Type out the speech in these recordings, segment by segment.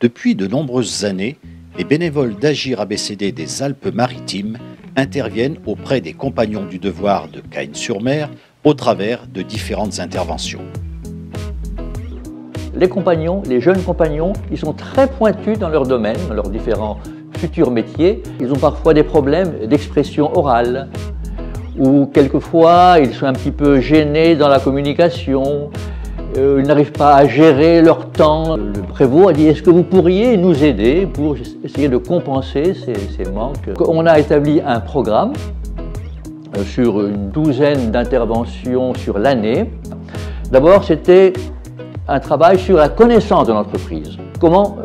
Depuis de nombreuses années, les bénévoles d'Agir ABCD des Alpes-Maritimes interviennent auprès des compagnons du devoir de Cagnes-sur-Mer au travers de différentes interventions. Les compagnons, les jeunes compagnons, ils sont très pointus dans leur domaine, dans leurs différents futurs métiers. Ils ont parfois des problèmes d'expression orale, ou quelquefois ils sont un petit peu gênés dans la communication. Ils n'arrivent pas à gérer leur temps. Le prévôt a dit: est-ce que vous pourriez nous aider pour essayer de compenser ces manques? On a établi un programme sur une douzaine d'interventions sur l'année. D'abord, c'était un travail sur la connaissance de l'entreprise. Comment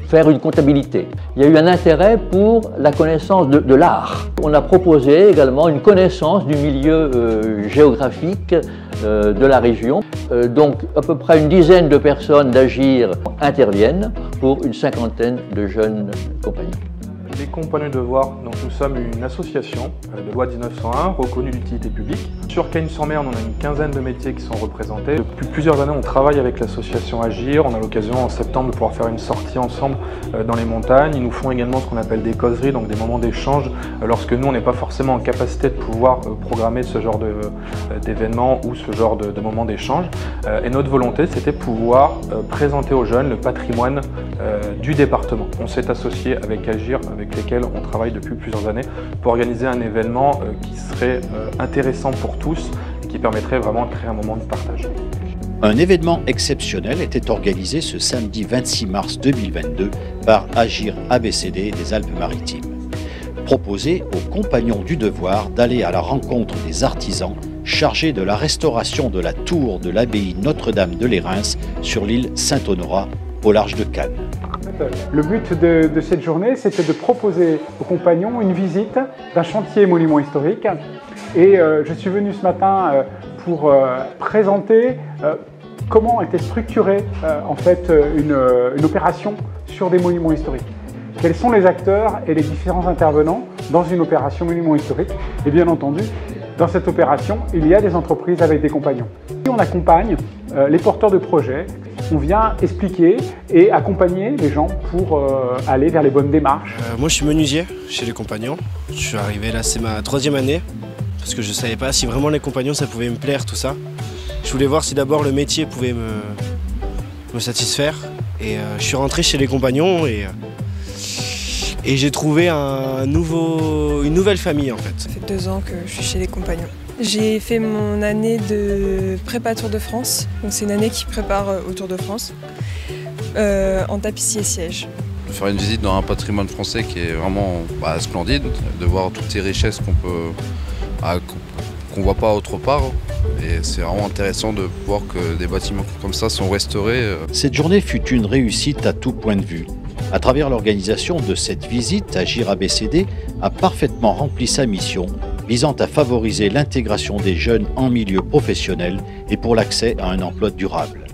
faire une comptabilité. Il y a eu un intérêt pour la connaissance de l'art. On a proposé également une connaissance du milieu géographique de la région. Donc à peu près une dizaine de personnes d'Agir interviennent pour une cinquantaine de jeunes compagnons. Les Compagnons du Devoir, donc nous sommes une association de loi 1901 reconnue d'utilité publique. Sur Cagnes-sur-Mer, on a une quinzaine de métiers qui sont représentés. Depuis plusieurs années, on travaille avec l'association Agir. On a l'occasion en septembre de pouvoir faire une sortie ensemble dans les montagnes. Ils nous font également ce qu'on appelle des causeries, donc des moments d'échange lorsque nous, on n'est pas forcément en capacité de pouvoir programmer ce genre d'événements ou ce genre de moments d'échange. Et notre volonté, c'était pouvoir présenter aux jeunes le patrimoine du département. On s'est associé avec Agir, avec lesquels on travaille depuis plusieurs années, pour organiser un événement qui serait intéressant pour tous et qui permettrait vraiment de créer un moment de partage. Un événement exceptionnel était organisé ce samedi 26 mars 2022 par Agir ABCD des Alpes-Maritimes. Proposé aux compagnons du devoir d'aller à la rencontre des artisans chargés de la restauration de la tour de l'abbaye Notre-Dame de Lérins sur l'île Saint-Honorat au large de Cannes. Le but de cette journée, c'était de proposer aux compagnons une visite d'un chantier monument historique. Et je suis venu ce matin pour présenter comment était structurée en fait une opération sur des monuments historiques. Quels sont les acteurs et les différents intervenants dans une opération monument historique? Et bien entendu, dans cette opération, il y a des entreprises avec des compagnons. On accompagne les porteurs de projets. On vient expliquer et accompagner les gens pour aller vers les bonnes démarches. Moi je suis menuisier chez les compagnons. Je suis arrivé là, c'est ma 3e année, parce que je ne savais pas si vraiment les compagnons ça pouvait me plaire, tout ça. Je voulais voir si d'abord le métier pouvait me satisfaire. Et je suis rentré chez les compagnons et j'ai trouvé une nouvelle famille en fait. Ça fait 2 ans que je suis chez les compagnons. J'ai fait mon année de prépa Tour de France, donc c'est une année qui prépare au Tour de France, en tapissier siège. Faire une visite dans un patrimoine français qui est vraiment splendide, de voir toutes ces richesses qu'on voit pas autre part. Et c'est vraiment intéressant de voir que des bâtiments comme ça sont restaurés. Cette journée fut une réussite à tout point de vue. À travers l'organisation de cette visite, Agir ABCD a parfaitement rempli sa mission visant à favoriser l'intégration des jeunes en milieu professionnel et pour l'accès à un emploi durable.